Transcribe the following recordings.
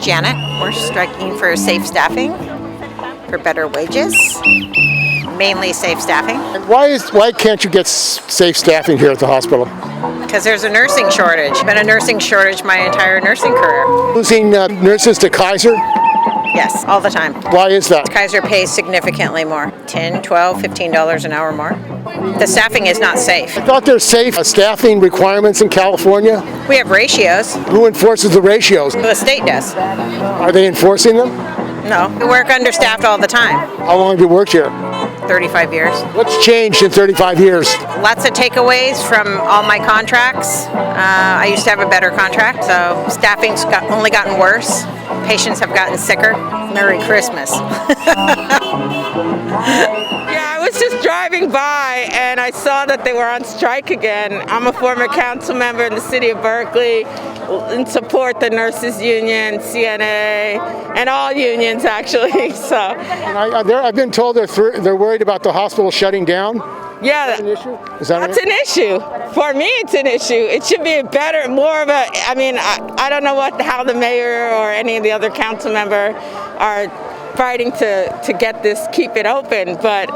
Janet. We're striking for safe staffing, for better wages, mainly safe staffing. And why can't you get safe staffing here at the hospital? Because there's a nursing shortage. Been a nursing shortage my entire nursing career. Losing nurses to Kaiser? Yes, all the time. Why is that? Kaiser pays significantly more, $10, $12, $15 an hour more. The staffing is not safe. I thought there's safe staffing requirements in California. We have ratios. Who enforces the ratios? The state does. Are they enforcing them? No, we work understaffed all the time. How long have you worked here? 35 years. What's changed in 35 years? Lots of takeaways from all my contracts. I used to have a better contract, so staffing's only gotten worse. Patients have gotten sicker. Merry Christmas. Yeah, I was just driving by and I saw that they were on strike again. I'm a former council member in the city of Berkeley and support the nurses union, CNA, and all unions actually. So. And I've been told they're worried about the hospital shutting down. Yeah, is that an issue? That's an issue. For me, it's an issue. It should be more of a, I don't know how the mayor or any of the other council member are fighting to get this, keep it open, but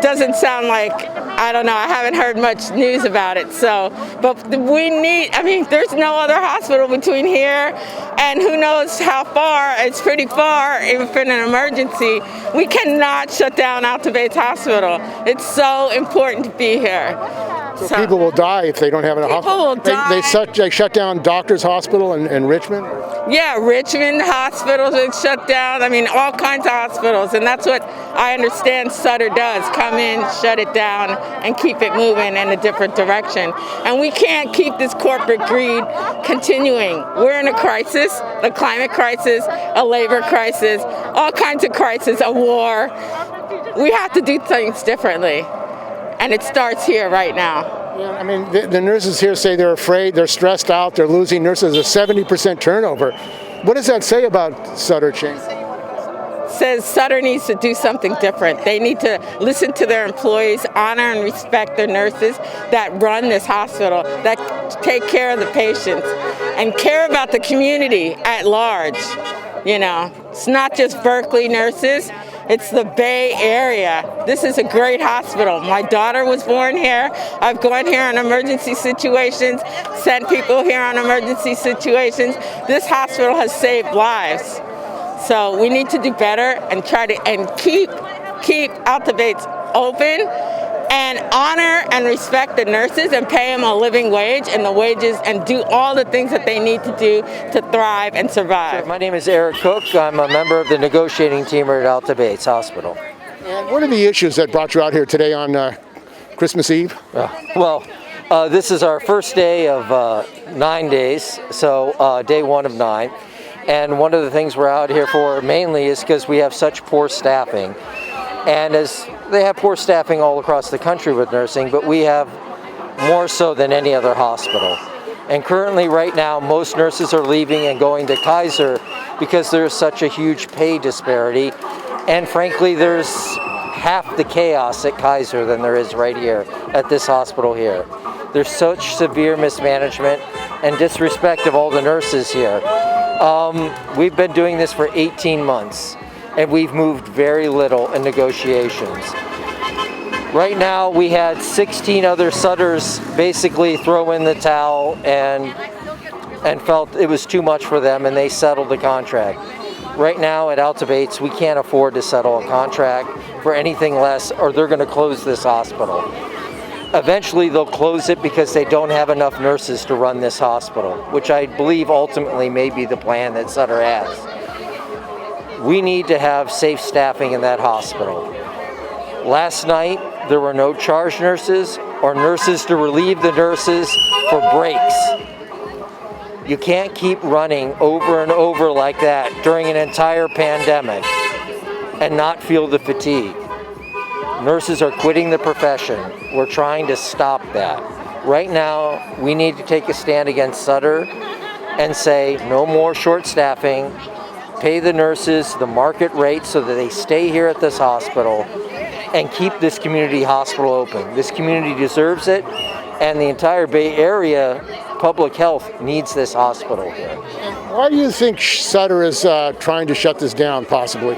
doesn't sound like, I don't know, I haven't heard much news about it. So, but we need, there's no other hospital between here and who knows how far. It's pretty far, if in an emergency. We cannot shut down Alta Bates Hospital. It's so important to be here. So people will die if they don't have a hospital. People will die. They shut down Doctors Hospital in Richmond? Yeah, Richmond hospitals are shut down. All kinds of hospitals. And that's what I understand Sutter does. Come in, shut it down, and keep it moving in a different direction. And we can't keep this corporate greed continuing. We're in a crisis, a climate crisis, a labor crisis, all kinds of crises, a war. We have to do things differently. And it starts here right now. Yeah, the nurses here say they're afraid, they're stressed out, they're losing nurses, a 70% turnover. What does that say about Sutter Ching? Says Sutter needs to do something different. They need to listen to their employees, honor and respect their nurses that run this hospital, that take care of the patients, and care about the community at large. It's not just Berkeley nurses. It's the Bay Area. This is a great hospital. My daughter was born here. I've gone here in emergency situations, sent people here on emergency situations. This hospital has saved lives. So we need to do better and try to keep Alta Bates open and honor and respect the nurses and pay them a living wage and the wages and do all the things that they need to do to thrive and survive. Sure. My name is Eric Cook. I'm a member of the negotiating team at Alta Bates Hospital. And what are the issues that brought you out here today on Christmas Eve? This is our first day of 9 days, so day 1 of 9. And one of the things we're out here for mainly is because we have such poor staffing. And as they have poor staffing all across the country with nursing, but we have more so than any other hospital. And currently right now, most nurses are leaving and going to Kaiser because there's such a huge pay disparity. And frankly, there's half the chaos at Kaiser than there is right here at this hospital here. There's such severe mismanagement and disrespect of all the nurses here. We've been doing this for 18 months. And we've moved very little in negotiations. Right now, we had 16 other Sutters basically throw in the towel and felt it was too much for them, and they settled the contract. Right now at Alta Bates, we can't afford to settle a contract for anything less, or they're going to close this hospital. Eventually, they'll close it because they don't have enough nurses to run this hospital, which I believe ultimately may be the plan that Sutter has. We need to have safe staffing in that hospital. Last night, there were no charge nurses or nurses to relieve the nurses for breaks. You can't keep running over and over like that during an entire pandemic and not feel the fatigue. Nurses are quitting the profession. We're trying to stop that. Right now, we need to take a stand against Sutter and say no more short staffing. Pay the nurses the market rate so that they stay here at this hospital and keep this community hospital open. This community deserves it, and the entire Bay Area public health needs this hospital here. Why do you think Sutter is trying to shut this down, possibly?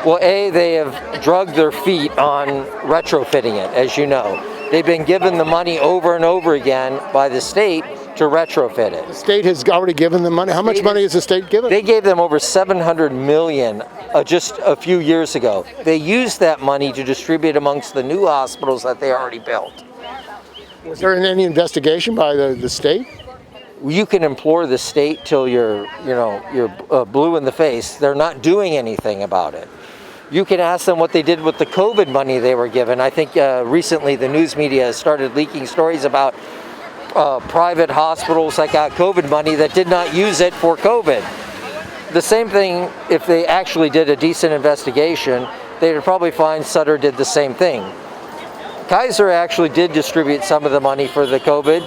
Well, they have drugged their feet on retrofitting it, as you know. They've been given the money over and over again by the state to retrofit it. The state has already given them money. How much money has the state given? They gave them over $700 million just a few years ago. They used that money to distribute amongst the new hospitals that they already built. Was there any investigation by the state? You can implore the state till you're blue in the face. They're not doing anything about it. You can ask them what they did with the COVID money they were given. I think recently the news media has started leaking stories about private hospitals that got COVID money that did not use it for COVID. The same thing, if they actually did a decent investigation, they would probably find Sutter did the same thing. Kaiser actually did distribute some of the money for the COVID,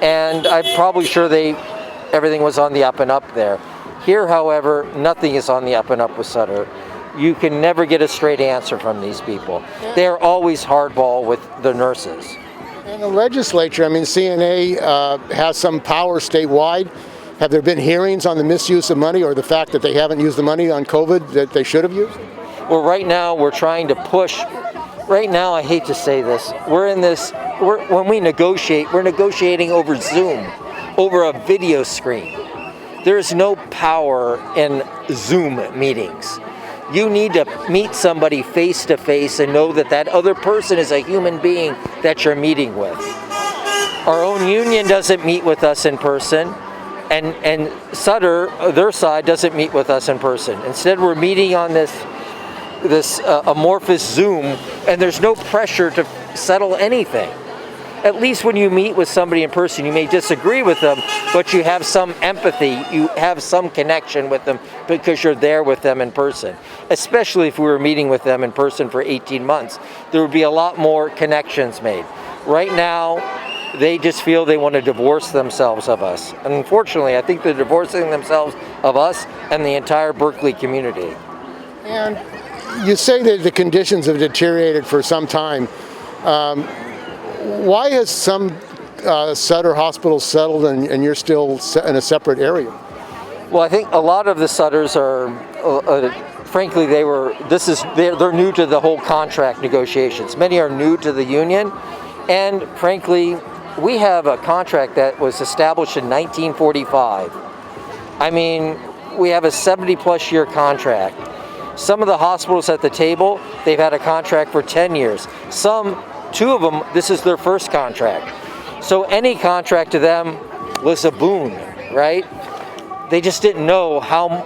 and I'm probably sure everything was on the up and up there. Here, however, nothing is on the up and up with Sutter. You can never get a straight answer from these people. They're always hardball with the nurses. And the legislature, I mean, CNA has some power statewide. Have there been hearings on the misuse of money or the fact that they haven't used the money on COVID that they should have used? Well, right now we're trying to push. Right now, I hate to say this, when we negotiate, we're negotiating over Zoom, over a video screen. There's no power in Zoom meetings. You need to meet somebody face to face and know that that other person is a human being that you're meeting with. Our own union doesn't meet with us in person, and Sutter, their side, doesn't meet with us in person. Instead, we're meeting on this amorphous Zoom, and there's no pressure to settle anything. At least when you meet with somebody in person, you may disagree with them, but you have some empathy, you have some connection with them because you're there with them in person. Especially if we were meeting with them in person for 18 months, there would be a lot more connections made. Right now, they just feel they want to divorce themselves of us. And unfortunately, I think they're divorcing themselves of us and the entire Berkeley community. And you say that the conditions have deteriorated for some time. Why has some Sutter hospitals settled and you're still in a separate area? Well, I think a lot of the Sutters are, frankly, they're new to the whole contract negotiations. Many are new to the union, and frankly, we have a contract that was established in 1945. I mean, we have a 70-plus year contract. Some of the hospitals at the table, they've had a contract for 10 years. Two of them, this is their first contract. So any contract to them was a boon, right? They just didn't know how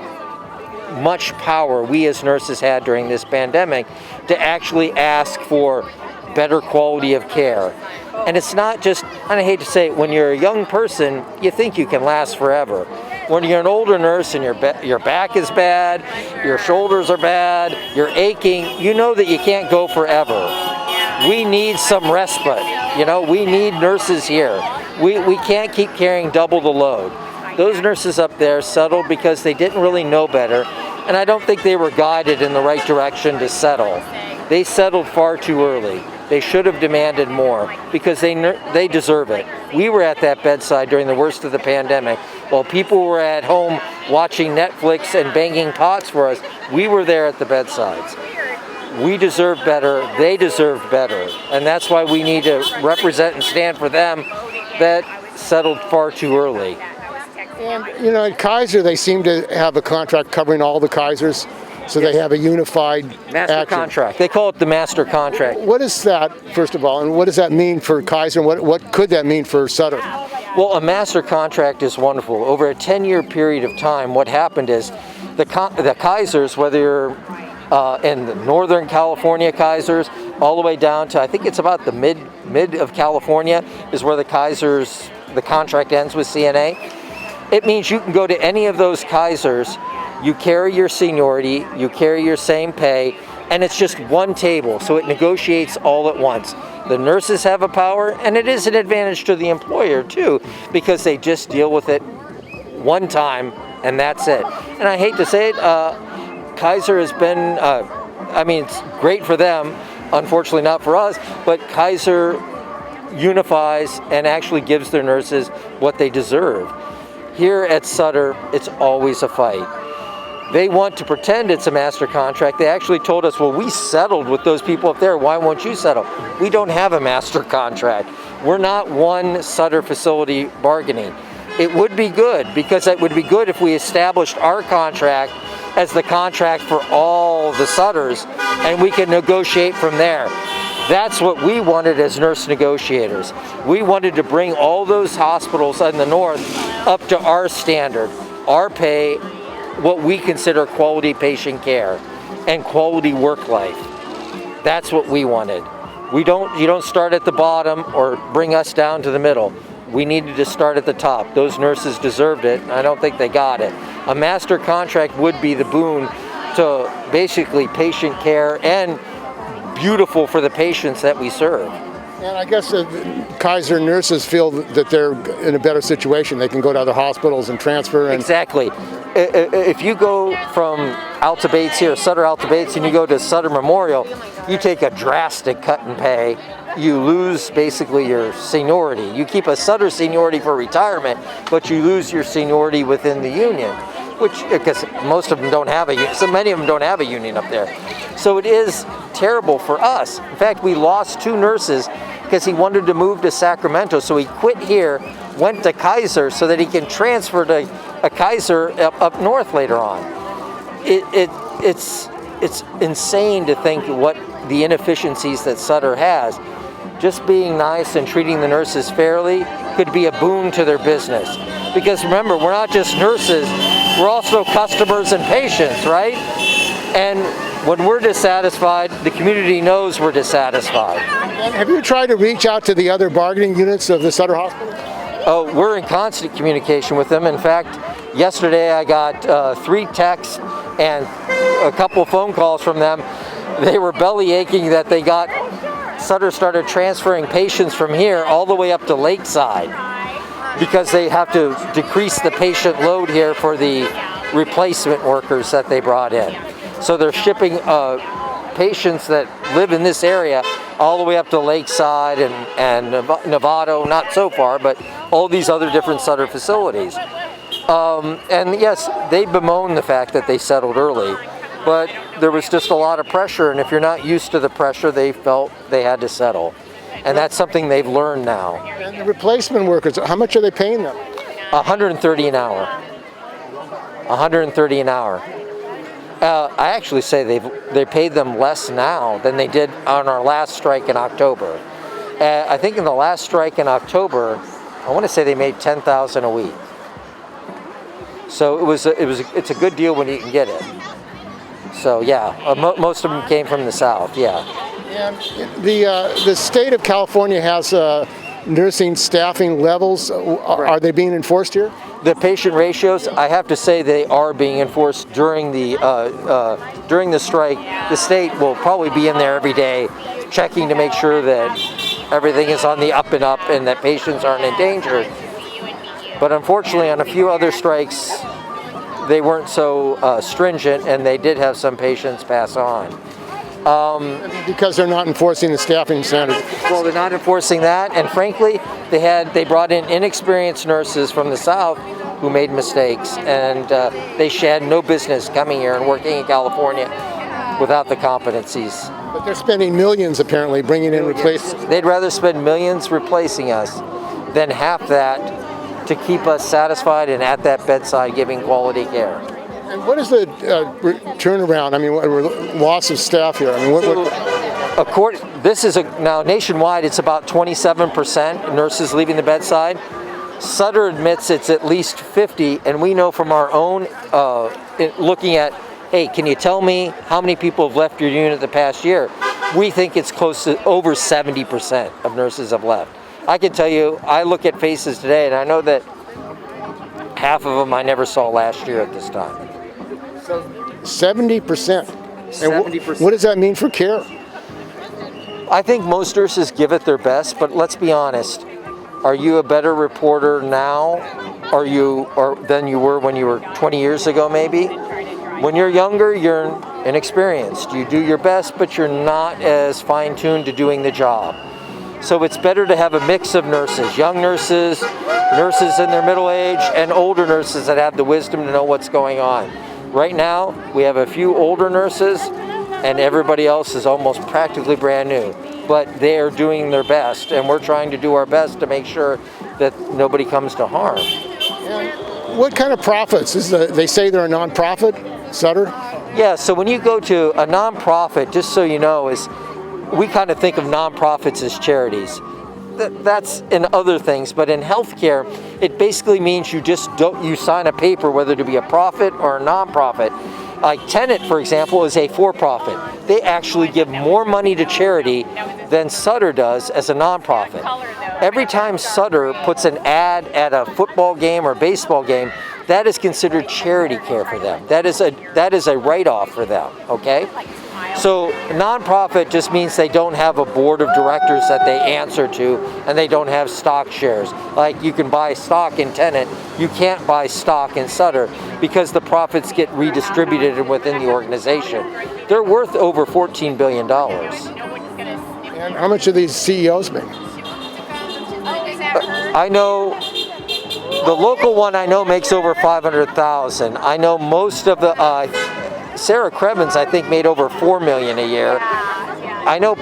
much power we as nurses had during this pandemic to actually ask for better quality of care. And it's not just, and I hate to say it, when you're a young person, you think you can last forever. When you're an older nurse and your back is bad, your shoulders are bad, you're aching, you know that you can't go forever. We need some respite. We need nurses here. We can't keep carrying double the load. Those nurses up there settled because they didn't really know better, and I don't think they were guided in the right direction to settle. They settled far too early. They should have demanded more because they deserve it. We were at that bedside during the worst of the pandemic. While people were at home watching Netflix and banging pots for us, we were there at the bedsides. We deserve better, they deserve better, and that's why we need to represent and stand for them that settled far too early. And, at Kaiser, they seem to have a contract covering all the Kaisers, so they have a unified master contract. They call it the master contract. What is that, first of all, and what does that mean for Kaiser, and what could that mean for Sutter? Well, a master contract is wonderful. Over a 10-year period of time, what happened is the Kaisers, whether you're in the Northern California Kaisers, all the way down to, I think it's about the mid of California is where the contract ends with CNA. It means you can go to any of those Kaisers, you carry your seniority, you carry your same pay, and it's just one table, so it negotiates all at once. The nurses have a power, and it is an advantage to the employer too, because they just deal with it one time, and that's it. And I hate to say it, Kaiser has been, it's great for them, unfortunately not for us, but Kaiser unifies and actually gives their nurses what they deserve. Here at Sutter, it's always a fight. They want to pretend it's a master contract. They actually told us, well, we settled with those people up there. Why won't you settle? We don't have a master contract. We're not one Sutter facility bargaining. It would be good, because it would be good if we established our contract as the contract for all the Sutters, and we can negotiate from there. That's what we wanted as nurse negotiators. We wanted to bring all those hospitals in the north up to our standard, our pay, what we consider quality patient care and quality work life. That's what we wanted. You don't start at the bottom or bring us down to the middle. We needed to start at the top. Those nurses deserved it, and I don't think they got it. A master contract would be the boon to basically patient care and beautiful for the patients that we serve. And I guess Kaiser nurses feel that they're in a better situation. They can go to other hospitals and transfer. And Exactly. If you go from Alta Bates here, Sutter Alta Bates, and you go to Sutter Memorial, you take a drastic cut in pay. You lose basically your seniority. You keep a Sutter seniority for retirement, but you lose your seniority within the union, which, because most of them don't have so many of them don't have a union up there. So it is terrible for us. In fact, we lost 2 nurses because he wanted to move to Sacramento, so he quit here, went to Kaiser so that he can transfer to a Kaiser up north later on. It's insane to think what the inefficiencies that Sutter has. Just being nice and treating the nurses fairly could be a boon to their business. Because remember, we're not just nurses, we're also customers and patients, right? And when we're dissatisfied, the community knows we're dissatisfied. And have you tried to reach out to the other bargaining units of the Sutter Hospital? Oh, we're in constant communication with them. In fact, yesterday I got 3 texts and a couple phone calls from them. They were belly aching that Sutter started transferring patients from here all the way up to Lakeside because they have to decrease the patient load here for the replacement workers that they brought in. So they're shipping patients that live in this area all the way up to Lakeside and Novato, not so far, but all these other different Sutter facilities. And yes, they bemoan the fact that they settled early, but there was just a lot of pressure, and if you're not used to the pressure, they felt they had to settle. And that's something they've learned now. And the replacement workers, how much are they paying them? $130 an hour. $130 an hour. I actually say they paid them less now than they did on our last strike in October. I think in the last strike in October, I want to say they made $10,000 a week. So it's a good deal when you can get it. So yeah, most of them came from the South. Yeah. And the state of California has nursing staffing levels. Are they being enforced here? The patient ratios, I have to say, they are being enforced during the strike. The state will probably be in there every day, checking to make sure that everything is on the up and up and that patients aren't endangered. But unfortunately, on a few other strikes, they weren't so stringent, and they did have some patients pass on. Because they're not enforcing the staffing standards. Well, they're not enforcing that, and frankly, they brought in inexperienced nurses from the South who made mistakes, and they had no business coming here and working in California without the competencies. But they're spending millions, apparently, bringing in replacements. They'd rather spend millions replacing us than half that to keep us satisfied and at that bedside giving quality care. And what is the turnaround? I mean, loss of staff here. I mean, now nationwide, it's about 27% nurses leaving the bedside. Sutter admits it's at least 50, and we know from our own looking at, hey, can you tell me how many people have left your unit the past year? We think it's close to over 70% of nurses have left. I can tell you, I look at faces today, and I know that half of them I never saw last year at this time. 70%. 70%. What does that mean for care? I think most nurses give it their best, but let's be honest. Are you a better reporter now than you were when you were 20 years ago, maybe? When you're younger, you're inexperienced. You do your best, but you're not as fine-tuned to doing the job. So it's better to have a mix of nurses, young nurses, nurses in their middle age, and older nurses that have the wisdom to know what's going on. Right now, we have a few older nurses, and everybody else is almost practically brand new. But they are doing their best, and we're trying to do our best to make sure that nobody comes to harm. What kind of profits? They say they're a nonprofit, Sutter? Yeah, so when you go to a nonprofit, just so you know, we kind of think of nonprofits as charities. That's in other things, but in healthcare, it basically means you sign a paper whether to be a profit or a nonprofit. Like Tenet, for example, is a for-profit. They actually give more money to charity than Sutter does as a nonprofit. Every time Sutter puts an ad at a football game or baseball game, that is considered charity care for them. That is a write-off for them, okay? So nonprofit just means they don't have a board of directors that they answer to, and they don't have stock shares. Like you can buy stock in Tenet, you can't buy stock in Sutter because the profits get redistributed within the organization. They're worth over $14 billion. And how much do these CEOs make? I know the local one I know makes over $500,000. I know most of the Sarah Krevins, I think, made over $4 million a year. I know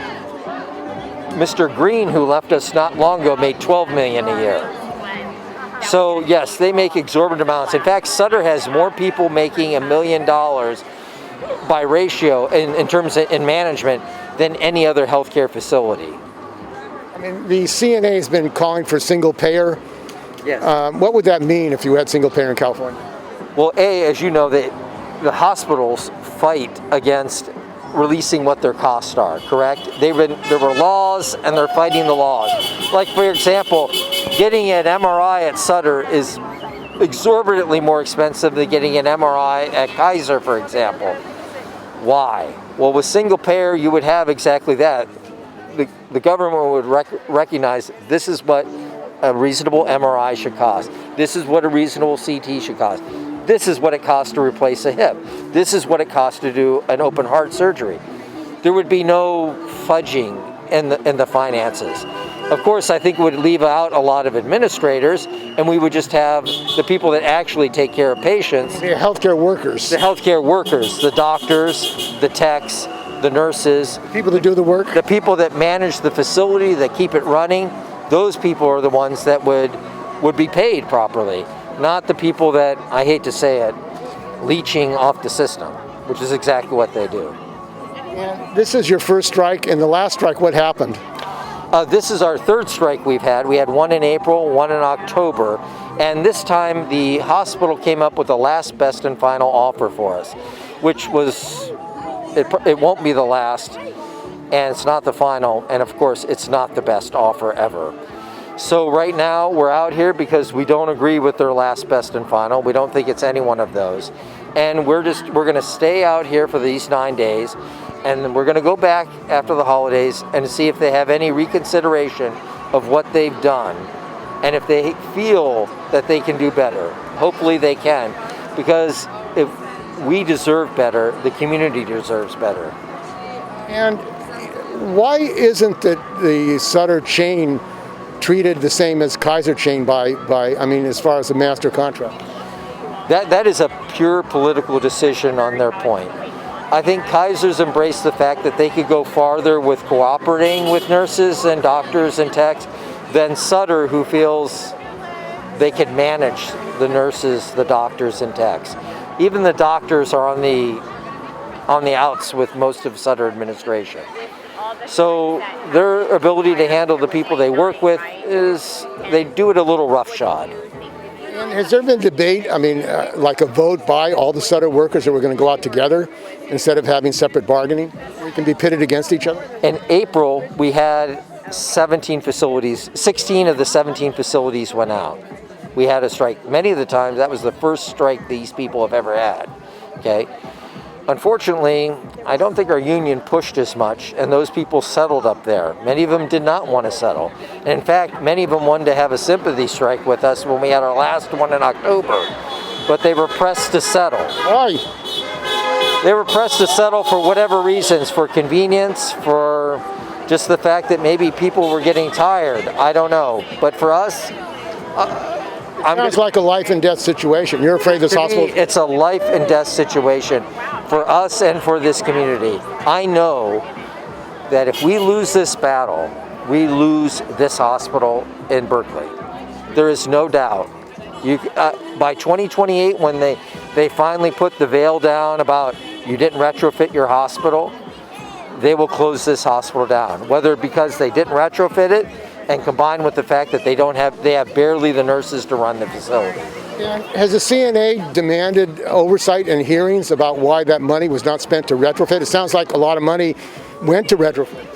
Mr. Green, who left us not long ago, made $12 million a year. So yes, they make exorbitant amounts. In fact, Sutter has more people making $1 million by ratio in terms of in management than any other healthcare facility. I mean, the CNA has been calling for single payer. Yes. What would that mean if you had single payer in California? Well, as you know, the hospitals fight against releasing what their costs are, correct? There were laws, and they're fighting the laws. Like, for example, getting an MRI at Sutter is exorbitantly more expensive than getting an MRI at Kaiser, for example. Why? Well, with single payer, you would have exactly that. The government would recognize this is what a reasonable MRI should cost. This is what a reasonable CT should cost. This is what it costs to replace a hip. This is what it costs to do an open heart surgery. There would be no fudging in the finances. Of course, I think it would leave out a lot of administrators, and we would just have the people that actually take care of patients. The healthcare workers. The healthcare workers, the doctors, the techs, the nurses. People that do the work. The people that manage the facility, that keep it running. Those people are the ones that would be paid properly. Not the people that, I hate to say it, leeching off the system, which is exactly what they do. And this is your first strike, and the last strike, what happened? This is our third strike we've had. We had one in April, one in October, and this time the hospital came up with the last best and final offer for us, which was, it won't be the last, and it's not the final, and of course it's not the best offer ever. So right now we're out here because we don't agree with their last best and final. We don't think it's any one of those. And we're going to stay out here for these 9 days, and we're going to go back after the holidays and see if they have any reconsideration of what they've done, and if they feel that they can do better. Hopefully they can, because if we deserve better, the community deserves better. And why isn't the Sutter chain treated the same as Kaiser chain as far as the master contract? That is a pure political decision on their point. I think Kaiser's embraced the fact that they could go farther with cooperating with nurses and doctors and techs than Sutter, who feels they can manage the nurses, the doctors, and techs. Even the doctors are on the outs with most of Sutter administration. So their ability to handle the people they work with they do it a little roughshod. And has there been debate, like a vote by all the Sutter workers that we're going to go out together instead of having separate bargaining? We can be pitted against each other? In April, we had 17 facilities, 16 of the 17 facilities went out. We had a strike. Many of the times, that was the first strike these people have ever had, okay? Unfortunately, I don't think our union pushed as much, and those people settled up there. Many of them did not want to settle. And in fact, many of them wanted to have a sympathy strike with us when we had our last one in October, but they were pressed to settle. Why? They were pressed to settle for whatever reasons, for convenience, for just the fact that maybe people were getting tired. I don't know. But for us, Sounds like a life and death situation. You're afraid this hospital... It's a life and death situation for us and for this community. I know that if we lose this battle, we lose this hospital in Berkeley. There is no doubt. By 2028, when they finally put the veil down about you didn't retrofit your hospital, they will close this hospital down. Whether because they didn't retrofit it, and combined with the fact that they have barely the nurses to run the facility. Has the CNA demanded oversight and hearings about why that money was not spent to retrofit? It sounds like a lot of money went to retrofit.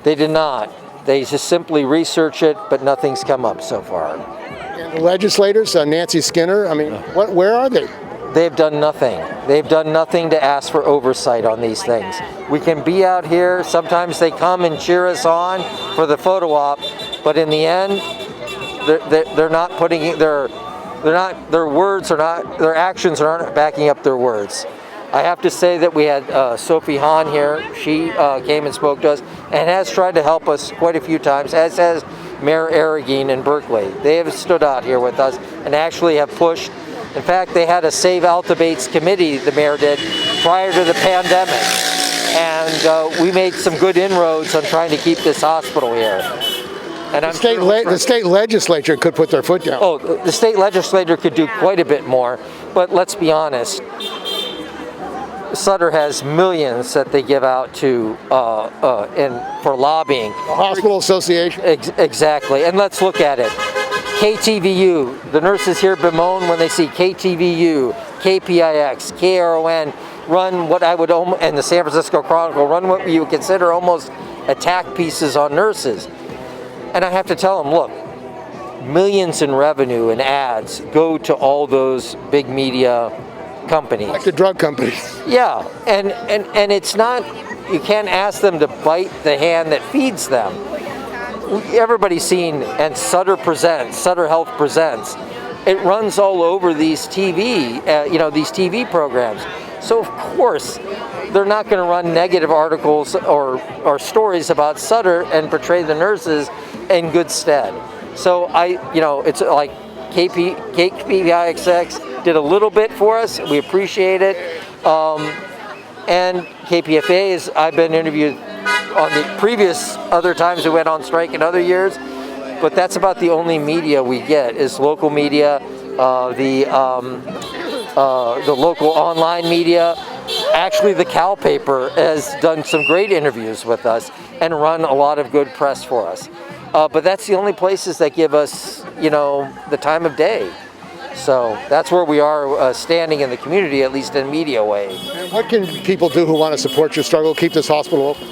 They did not. They just simply research it, but nothing's come up so far. And the legislators, Nancy Skinner, I mean, where are they? They've done nothing. They've done nothing to ask for oversight on these things. We can be out here. Sometimes they come and cheer us on for the photo op, but in the end, they're not putting it. Their words are not. Their actions aren't backing up their words. I have to say that we had Sophie Hahn here. She came and spoke to us and has tried to help us quite a few times, as has Mayor Arreguín in Berkeley. They have stood out here with us and actually have pushed. In fact, they had a Save Alta Bates committee, the mayor did, prior to the pandemic. And we made some good inroads on trying to keep this hospital here. And The state legislature could put their foot down. Oh, the state legislature could do quite a bit more. But let's be honest, Sutter has millions that they give out to for lobbying. The hospital association? Exactly. And let's look at it. KTVU, the nurses here bemoan when they see KTVU, KPIX, KRON run what I would almost, and the San Francisco Chronicle run what you would consider almost attack pieces on nurses. And I have to tell them, look, millions in revenue and ads go to all those big media companies. Like the drug companies. Yeah, and it's not, you can't ask them to bite the hand that feeds them. Everybody's seen, and Sutter Health Presents. It runs all over these TV, these TV programs. So of course, they're not going to run negative articles or stories about Sutter and portray the nurses in good stead. So it's like KPIX did a little bit for us. We appreciate it. And KPFA is, I've been interviewed on the previous other times we went on strike in other years, but that's about the only media we get is local media, the local online media. Actually, the Cal paper has done some great interviews with us and run a lot of good press for us. But that's the only places that give us, the time of day. So that's where we are standing in the community, at least in media way. And what can people do who want to support your struggle, keep this hospital open?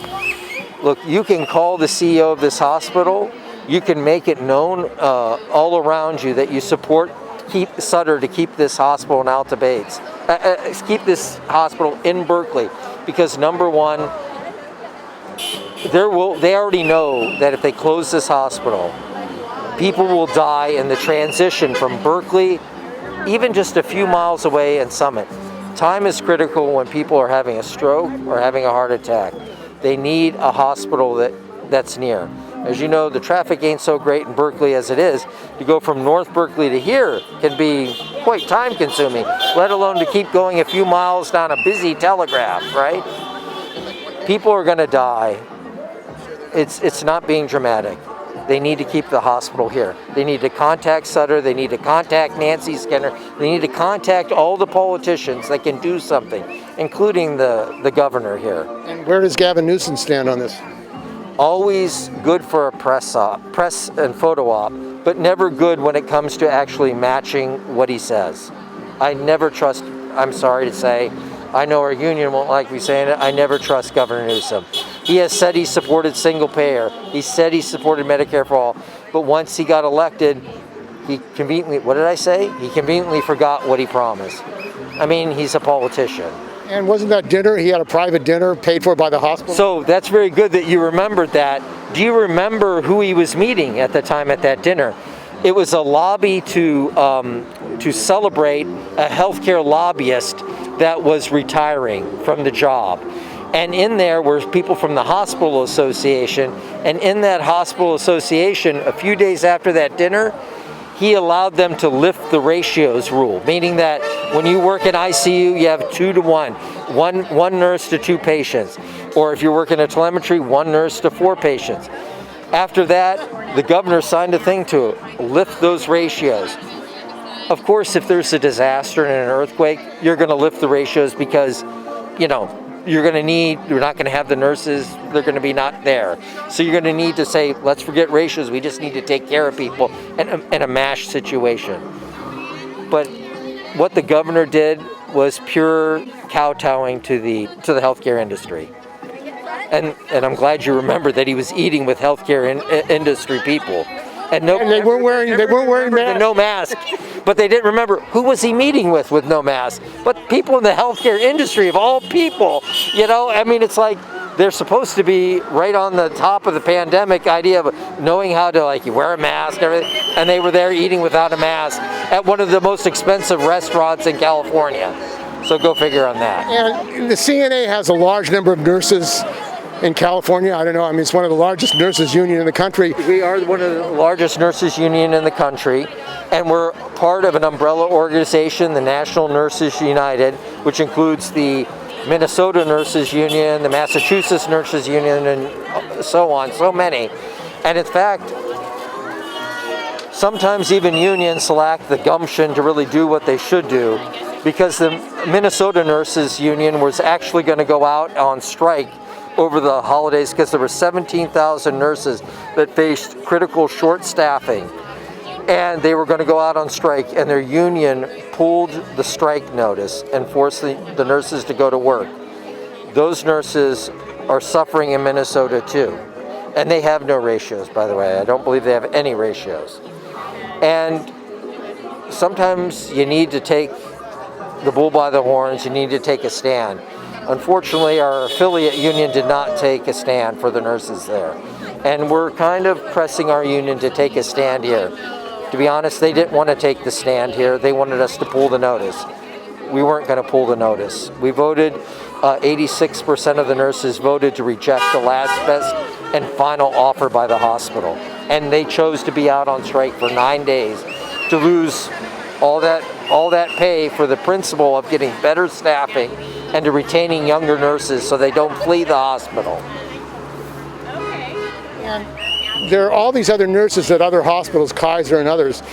Look, you can call the CEO of this hospital. You can make it known all around you that you support Sutter to keep this hospital in Alta Bates. Keep this hospital in Berkeley, because number one, they already know that if they close this hospital, people will die in the transition from Berkeley, even just a few miles away in Summit. Time is critical when people are having a stroke or having a heart attack. They need a hospital that's near. As you know, the traffic ain't so great in Berkeley as it is. To go from North Berkeley to here can be quite time consuming, let alone to keep going a few miles down a busy telegraph, right? People are gonna die. It's not being dramatic. They need to keep the hospital here. They need to contact Sutter. They need to contact Nancy Skinner. They need to contact all the politicians that can do something, including the governor here. And where does Gavin Newsom stand on this? Always good for a press and photo op, but never good when it comes to actually matching what he says. I never trust, I'm sorry to say, I know our union won't like me saying it, I never trust Governor Newsom. He has said he supported single payer. He said he supported Medicare for all. But once he got elected, he conveniently, what did I say? He conveniently forgot what he promised. I mean, he's a politician. And wasn't that dinner, he had a private dinner paid for by the hospital? So that's very good that you remembered that. Do you remember who he was meeting at the time at that dinner? It was a lobby to celebrate a healthcare lobbyist that was retiring from the job. And in there were people from the hospital association. And in that hospital association, a few days after that dinner, he allowed them to lift the ratios rule, meaning that when you work in ICU, you have 2 to 1, one nurse to 2 patients. Or if you're working in telemetry, 1 nurse to 4 patients. After that, the governor signed a thing to lift those ratios. Of course, if there's a disaster and an earthquake, you're going to lift the ratios because, you're not going to have the nurses, they're going to be not there. So you're going to need to say, let's forget ratios, we just need to take care of people in a MASH situation. But what the governor did was pure kowtowing to the healthcare industry. And I'm glad you remember that he was eating with healthcare industry people. And they weren't wearing masks. No mask. But they didn't remember who was he meeting with no mask. But people in the healthcare industry, of all people, it's like they're supposed to be right on the top of the pandemic idea of knowing how to wear a mask and everything. And they were there eating without a mask at one of the most expensive restaurants in California. So go figure on that. And the CNA has a large number of nurses in California. I don't know. It's one of the largest nurses union in the country. We are one of the largest nurses union in the country, and we're part of an umbrella organization, the National Nurses United, which includes the Minnesota Nurses Union, the Massachusetts Nurses Union, and so on, so many. And in fact, sometimes even unions lack the gumption to really do what they should do, because the Minnesota Nurses Union was actually going to go out on strike over the holidays because there were 17,000 nurses that faced critical short staffing, and they were going to go out on strike, and their union pulled the strike notice and forced the nurses to go to work. Those nurses are suffering in Minnesota too, and they have no ratios, by the way. I don't believe they have any ratios. And sometimes you need to take the bull by the horns, you need to take a stand. Unfortunately, our affiliate union did not take a stand for the nurses there. And we're kind of pressing our union to take a stand here. To be honest, they didn't want to take the stand here. They wanted us to pull the notice. We weren't going to pull the notice. We voted, 86% of the nurses voted to reject the last best and final offer by the hospital. And they chose to be out on strike for 9 days to lose all that pay for the principle of getting better staffing and to retaining younger nurses so they don't flee the hospital. There are all these other nurses at other hospitals, Kaiser and others.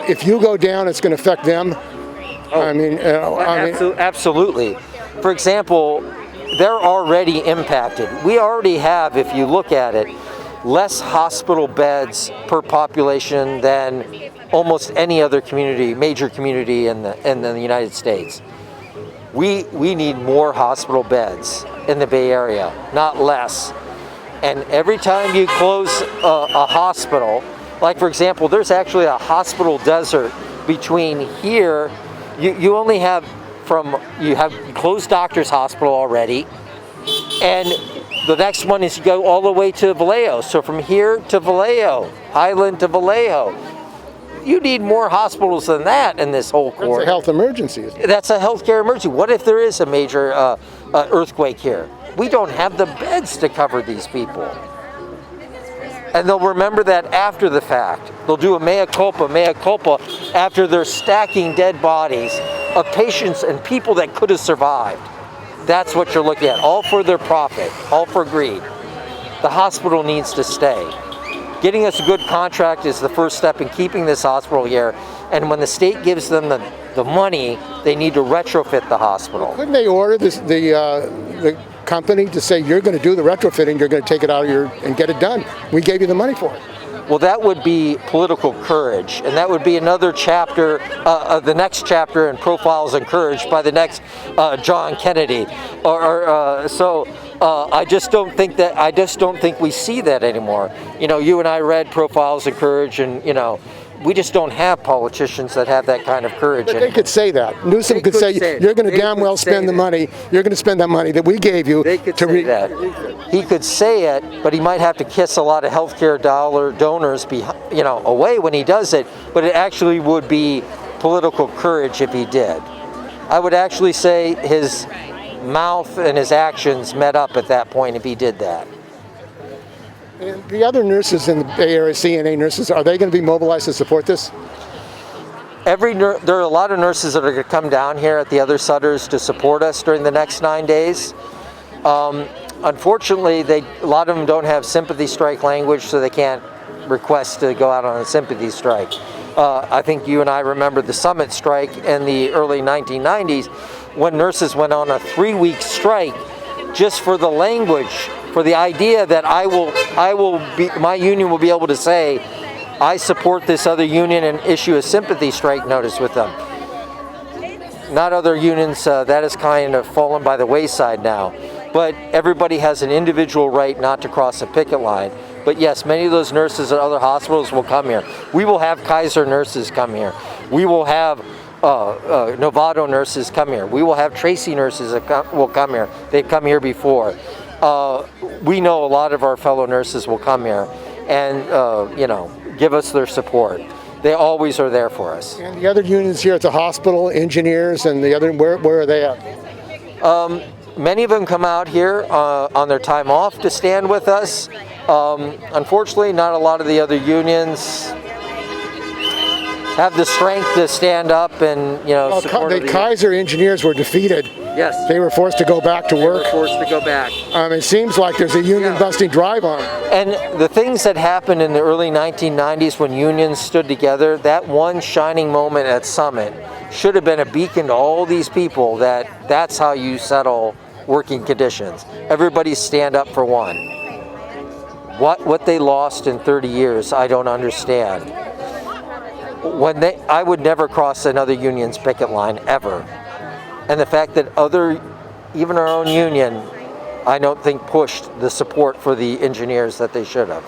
If you go down, it's going to affect them. Absolutely. For example, they're already impacted. We already have, if you look at it, less hospital beds per population than almost any other major community in the United States. We need more hospital beds in the Bay Area, not less. And every time you close a hospital, like for example, there's actually a hospital desert between here. You only have you have closed Doctors Hospital already, and the next one is you go all the way to Vallejo. So from here to Vallejo, Highland to Vallejo, you need more hospitals than that in this whole corridor. That's a health emergency. That's a healthcare emergency. What if there is a major earthquake here? We don't have the beds to cover these people. And they'll remember that after the fact. They'll do a mea culpa after they're stacking dead bodies of patients and people that could have survived. That's what you're looking at, all for their profit, all for greed. The hospital needs to stay. Getting us a good contract is the first step in keeping this hospital here. And when the state gives them the money, they need to retrofit the hospital. Couldn't they order the company to say, you're going to do the retrofitting, you're going to take it out of and get it done? We gave you the money for it. Well, that would be political courage, and that would be another chapter, the next chapter in Profiles in Courage by the next John Kennedy. I just don't think we see that anymore. You and I read Profiles in Courage, and we just don't have politicians that have that kind of courage. But they could say that. Newsom could say, you're going to damn well spend the money. You're going to spend that money that we gave you. They could say that. He could say it, but he might have to kiss a lot of healthcare donors away when he does it. But it actually would be political courage if he did. I would actually say his mouth and his actions met up at that point if he did that. And the other nurses in the Bay Area, CNA nurses, are they going to be mobilized to support this? There are a lot of nurses that are going to come down here at the other Sutters to support us during the next 9 days. Unfortunately, a lot of them don't have sympathy strike language, so they can't request to go out on a sympathy strike. I think you and I remember the Summit strike in the early 1990s when nurses went on a 3-week strike just for the language, for the idea that my union will be able to say, I support this other union and issue a sympathy strike notice with them. Not other unions, that has kind of fallen by the wayside now. But everybody has an individual right not to cross a picket line. But yes, many of those nurses at other hospitals will come here. We will have Kaiser nurses come here. We will have Novato nurses come here. We will have Tracy nurses that will come here. They've come here before. We know a lot of our fellow nurses will come here and give us their support. They always are there for us. And the other unions here at the hospital, engineers, and the other, where are they at? Many of them come out here on their time off to stand with us. Unfortunately, not a lot of the other unions have the strength to stand up and support the Kaiser engineers were defeated. Yes. They were forced to go back to work. They were forced to go back. It seems like there's a union-busting drive on. And the things that happened in the early 1990s when unions stood together, that one shining moment at Summit should have been a beacon to all these people that that's how you settle working conditions. Everybody stand up for one. What they lost in 30 years, I don't understand. I would never cross another union's picket line, ever. And the fact that even our own union, I don't think pushed the support for the engineers that they should have.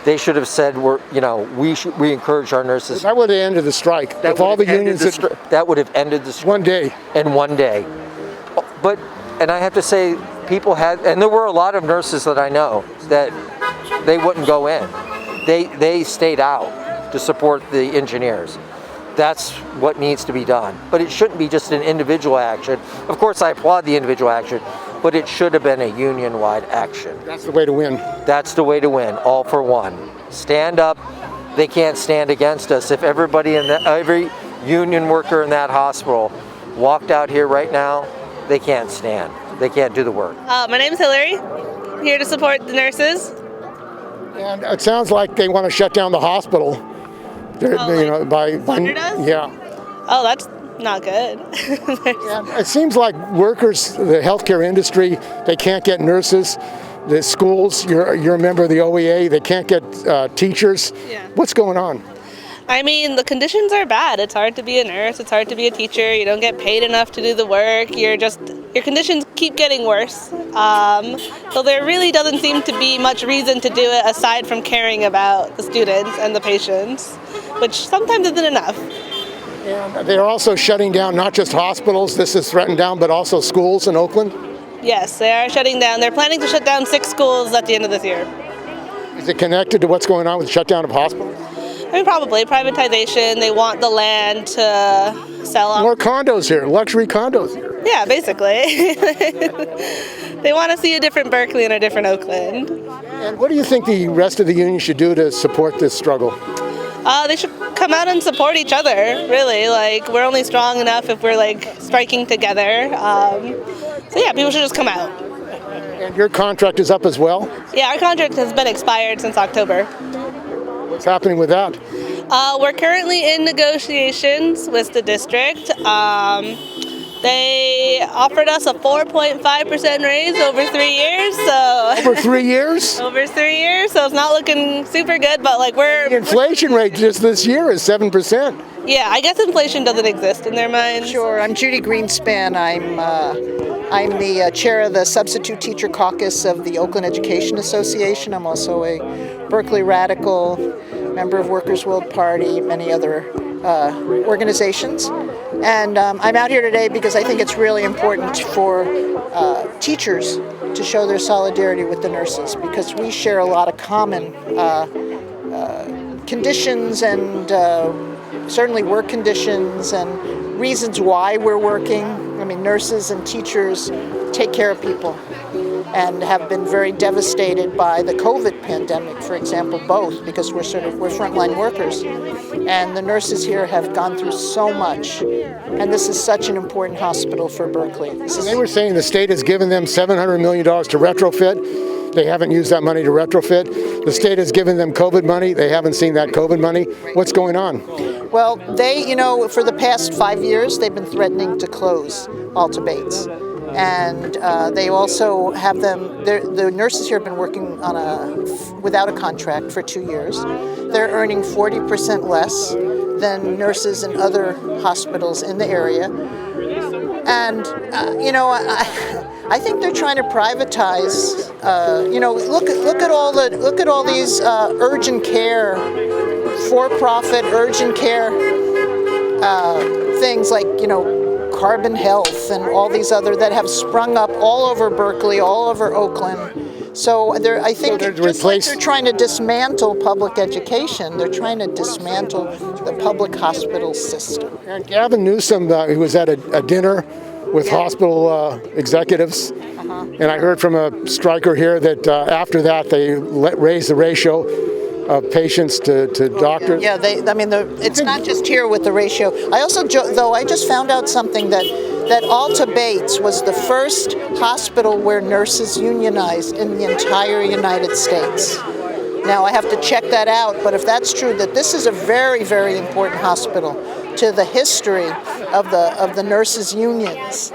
They should have said, we encourage our nurses. That would have ended the strike. If all the unions that would have ended the strike. One day. In one day. And I have to say, and there were a lot of nurses that I know that they wouldn't go in. They stayed out to support the engineers. That's what needs to be done. But it shouldn't be just an individual action. Of course, I applaud the individual action, but it should have been a union-wide action. That's the way to win. That's the way to win, all for one. Stand up. They can't stand against us. If every union worker in that hospital walked out here right now, they can't stand. They can't do the work. My name's Hillary. I'm here to support the nurses. And it sounds like they want to shut down the hospital. Sutter does? Yeah. Oh, that's not good. And it seems like workers, the healthcare industry, they can't get nurses. The schools, you're a member of the OEA, they can't get teachers. Yeah. What's going on? I mean, the conditions are bad. It's hard to be a nurse. It's hard to be a teacher. You don't get paid enough to do the work. Your conditions keep getting worse. So there really doesn't seem to be much reason to do it aside from caring about the students and the patients, which sometimes isn't enough. And they're also shutting down not just hospitals, this is threatened down, but also schools in Oakland? Yes, they are shutting down. They're planning to shut down 6 schools at the end of this year. Is it connected to what's going on with the shutdown of hospitals? I mean, probably. Privatization. They want the land to sell off. More condos here, luxury condos here. Yeah, basically. They want to see a different Berkeley and a different Oakland. And what do you think the rest of the union should do to support this struggle? They should come out and support each other, really. We're only strong enough if we're, striking together. So, yeah, people should just come out. And your contract is up as well? Yeah, our contract has been expired since October. What's happening with that? We're currently in negotiations with the district. They offered us a 4.5% raise over 3 years. So over 3 years? Over 3 years, so it's not looking super good, but the inflation rate just this year is 7%. Yeah, I guess inflation doesn't exist in their minds. Sure, I'm Judy Greenspan. I'm the chair of the Substitute Teacher Caucus of the Oakland Education Association. I'm also a Berkeley Radical, member of Workers' World Party, many other organizations. And I'm out here today because I think it's really important for teachers to show their solidarity with the nurses, because we share a lot of common conditions and certainly work conditions, and reasons why we're working. I mean, nurses and teachers take care of people and have been very devastated by the COVID pandemic, for example, both, because we're frontline workers. And the nurses here have gone through so much. And this is such an important hospital for Berkeley. They were saying the state has given them $700 million to retrofit. They haven't used that money to retrofit. The state has given them COVID money. They haven't seen that COVID money. What's going on? Well, they, for the past 5 years, they've been threatening to close Alta Bates. And they also have the nurses here have been working without a contract for 2 years. They're earning 40% less than nurses in other hospitals in the area. And, I think they're trying to privatize, look at all these urgent care, for-profit urgent care things like, Carbon Health and all these other that have sprung up all over Berkeley, all over Oakland. So I think they're trying to dismantle public education. They're trying to dismantle the public hospital system. And Gavin Newsom, he was at a dinner with hospital executives, and I heard from a striker here that after that they raised the ratio of patients to doctors. Yeah, it's not just here with the ratio. I also, I just found out something that Alta Bates was the first hospital where nurses unionized in the entire United States. Now I have to check that out, but if that's true, that this is a very, very important hospital to the history of the nurses' unions.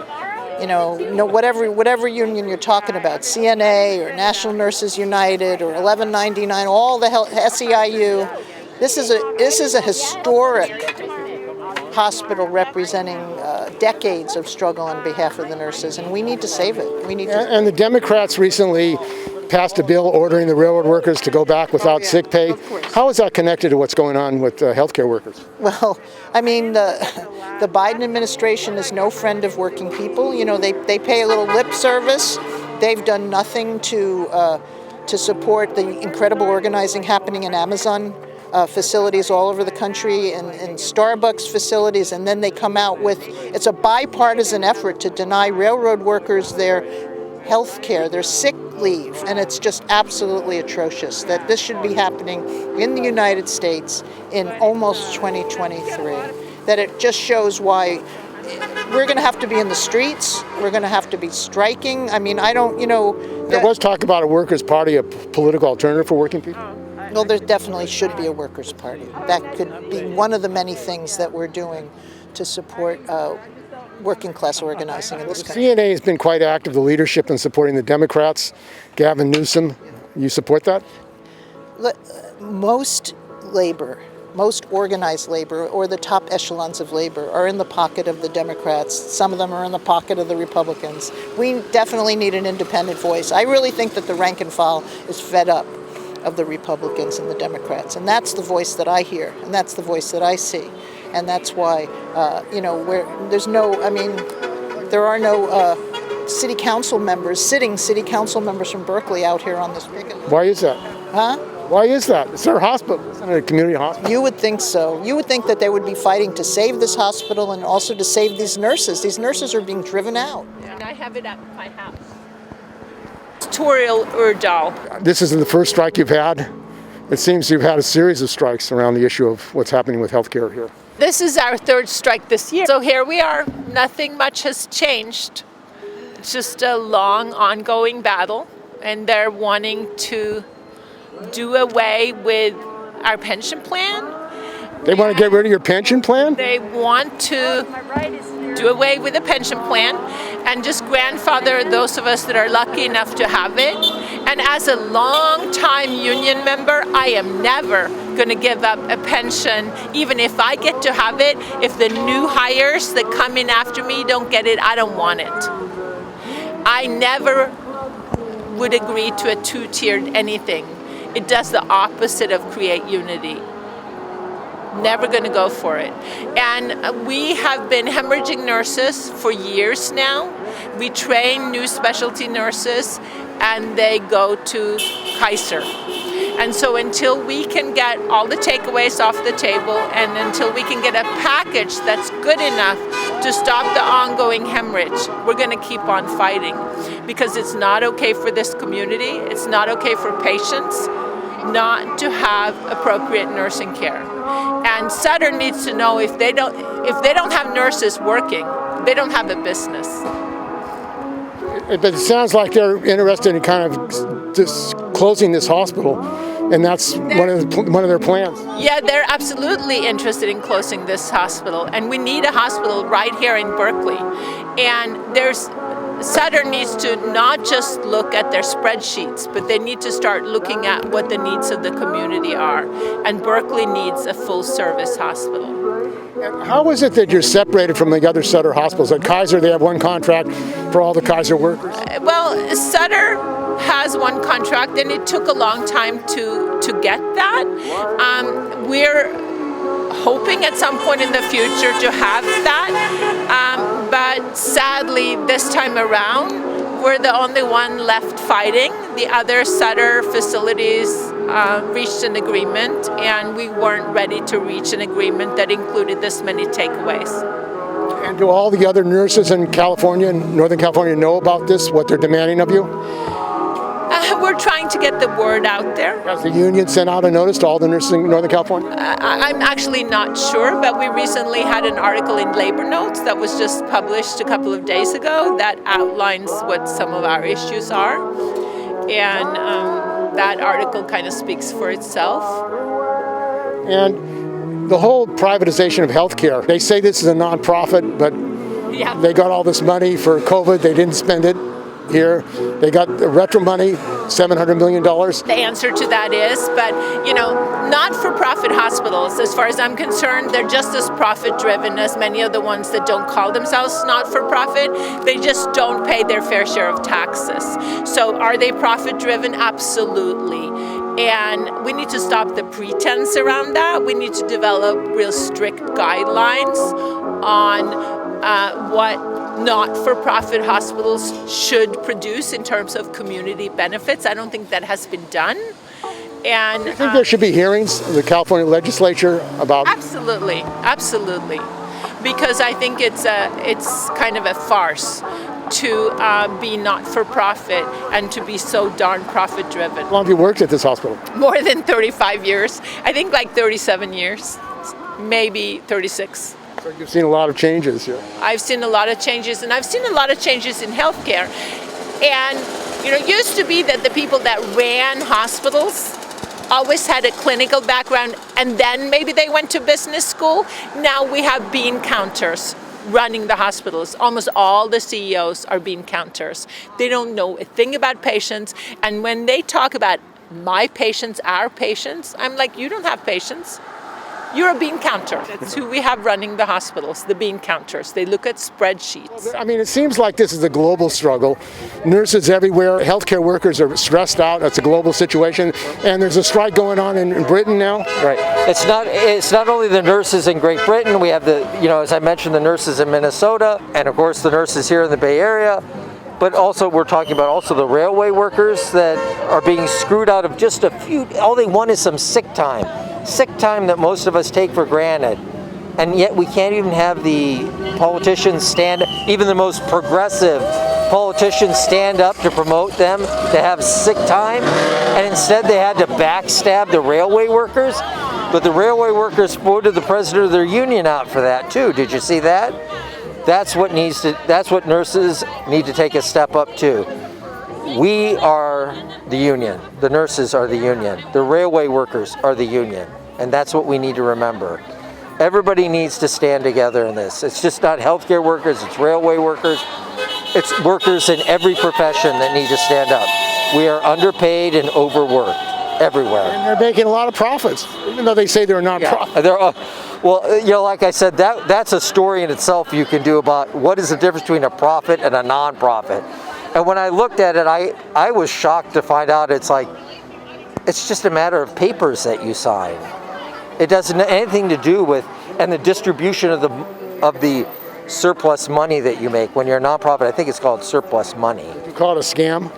Whatever union you're talking about, CNA or National Nurses United or 1199, all the SEIU. This is a historic hospital representing decades of struggle on behalf of the nurses, and we need to save it. And the Democrats recently passed a bill ordering the railroad workers to go back without sick pay. How is that connected to what's going on with healthcare workers? Well, the Biden administration is no friend of working people. They pay a little lip service. They've done nothing to support the incredible organizing happening in Amazon facilities all over the country and Starbucks facilities, and then they come out with, it's a bipartisan effort to deny railroad workers their health care, their sick leave, and it's just absolutely atrocious that this should be happening in the United States in almost 2023. That it just shows why we're going to have to be in the streets, we're going to have to be striking. There was talk about a workers' party, a political alternative for working people. Well, there definitely should be a workers' party. That could be one of the many things that we're doing to support working class organizing in this country. CNA has been quite active, the leadership in supporting the Democrats. Gavin Newsom, you support that? Most organized labor, or the top echelons of labor, are in the pocket of the Democrats. Some of them are in the pocket of the Republicans. We definitely need an independent voice. I really think that the rank and file is fed up of the Republicans and the Democrats, and that's the voice that I hear, and that's the voice that I see. And that's why, there are no city council members from Berkeley out here on this picket line. Why is that? Huh? Why is that? It's our hospital. It's not a community hospital. You would think so. You would think that they would be fighting to save this hospital and also to save these nurses. These nurses are being driven out. And I have it at my house. Tutorial Urdal. This isn't the first strike you've had. It seems you've had a series of strikes around the issue of what's happening with healthcare here. This is our third strike this year. So here we are. Nothing much has changed. It's just a long, ongoing battle, and they're wanting to do away with our pension plan. They want to get rid of your pension plan? They want to do away with the pension plan and just grandfather those of us that are lucky enough to have it. And as a long-time union member, I am never going to give up a pension, even if I get to have it. If the new hires that come in after me don't get it, I don't want it. I never would agree to a two-tiered anything. It does the opposite of create unity. Never going to go for it. And we have been hemorrhaging nurses for years now. We train new specialty nurses and they go to Kaiser. And so until we can get all the takeaways off the table and until we can get a package that's good enough to stop the ongoing hemorrhage, we're going to keep on fighting, because it's not okay for this community, it's not okay for patients not to have appropriate nursing care. And Sutter needs to know if they don't have nurses working, they don't have a business. But it sounds like they're interested in kind of just closing this hospital, and that's one of their plans. Yeah, they're absolutely interested in closing this hospital, and we need a hospital right here in Berkeley. And Sutter needs to not just look at their spreadsheets, but they need to start looking at what the needs of the community are. And Berkeley needs a full-service hospital. How is it that you're separated from the other Sutter hospitals? At Kaiser, they have one contract for all the Kaiser workers. Well, Sutter has one contract, and it took a long time to get that. We're hoping at some point in the future to have that, but sadly this time around we're the only one left fighting. The other Sutter facilities reached an agreement, and we weren't ready to reach an agreement that included this many takeaways. And do all the other nurses in California, Northern California, know about this, what they're demanding of you? We're trying to get the word out there. Has the union sent out a notice to all the nurses in Northern California? I'm actually not sure, but we recently had an article in Labor Notes that was just published a couple of days ago that outlines what some of our issues are. And that article kind of speaks for itself. And the whole privatization of healthcare, they say this is a nonprofit, but Yeah. they got all this money for COVID, they didn't spend it here. They got the retro money, $700 million. The answer to that is, but not-for-profit hospitals, as far as I'm concerned, they're just as profit-driven as many of the ones that don't call themselves not-for-profit. They just don't pay their fair share of taxes. So are they profit-driven? Absolutely. And we need to stop the pretense around that. We need to develop real strict guidelines on what not-for-profit hospitals should produce in terms of community benefits. I don't think that has been done. And Do you think there should be hearings in the California legislature about? Absolutely, absolutely, because I think it's kind of a farce to be not-for-profit and to be so darn profit-driven. How long have you worked at this hospital? More than 35 years. I think like 37 years, maybe 36. So you've seen a lot of changes here. I've seen a lot of changes, and I've seen a lot of changes in healthcare. And it used to be that the people that ran hospitals always had a clinical background, and then maybe they went to business school. Now we have bean counters running the hospitals. Almost all the CEOs are bean counters. They don't know a thing about patients, and when they talk about my patients, our patients, I'm like, you don't have patients. You're a bean counter. That's who we have running the hospitals, the bean counters. They look at spreadsheets. I mean, it seems like this is a global struggle. Nurses everywhere, healthcare workers are stressed out. It's a global situation. And there's a strike going on in Britain now. Right. It's not only the nurses in Great Britain. We have as I mentioned, the nurses in Minnesota, and of course the nurses here in the Bay Area. But also we're talking about also the railway workers that are being screwed out of just a few. All they want is some sick time that most of us take for granted. And yet we can't even have the politicians stand, even the most progressive politicians stand up to promote them to have sick time. And instead they had to backstab the railway workers. But the railway workers voted the president of their union out for that too. Did you see that? That's what nurses need to take a step up to. We are the union. The nurses are the union. The railway workers are the union. And that's what we need to remember. Everybody needs to stand together in this. It's just not healthcare workers, it's railway workers. It's workers in every profession that need to stand up. We are underpaid and overworked everywhere. And they're making a lot of profits, even though they say they're not profit. Well, like I said, that's a story in itself you can do about what is the difference between a profit and a non-profit. And when I looked at it, I was shocked to find out it's just a matter of papers that you sign. It doesn't have anything to do with, and the distribution of the surplus money that you make when you're a nonprofit. I think it's called surplus money. You call it a scam?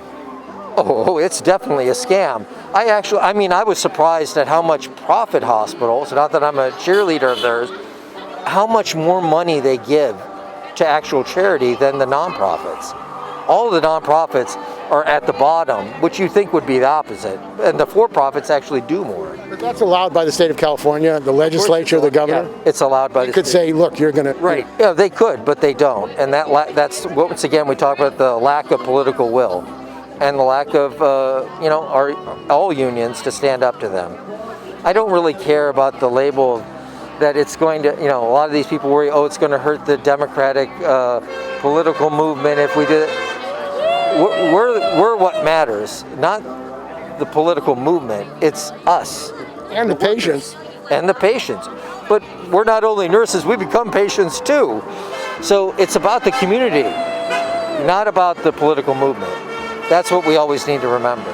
Oh, it's definitely a scam. I was surprised at how much profit hospitals, not that I'm a cheerleader of theirs, how much more money they give to actual charity than the nonprofits. All of the nonprofits are at the bottom, which you think would be the opposite, and the for-profits actually do more. But that's allowed by the state of California, the legislature, the governor. Yeah, it's allowed by the could state. say, look, you're going to... Right. Yeah, they could, but they don't. And that's, once again, we talk about the lack of political will and the lack of, all unions to stand up to them. I don't really care about the label that it's going to, a lot of these people worry, it's going to hurt the democratic political movement if we do it. We're what matters, not the political movement. It's us. And the patients. And the patients. But we're not only nurses, we become patients too. So it's about the community, not about the political movement. That's what we always need to remember.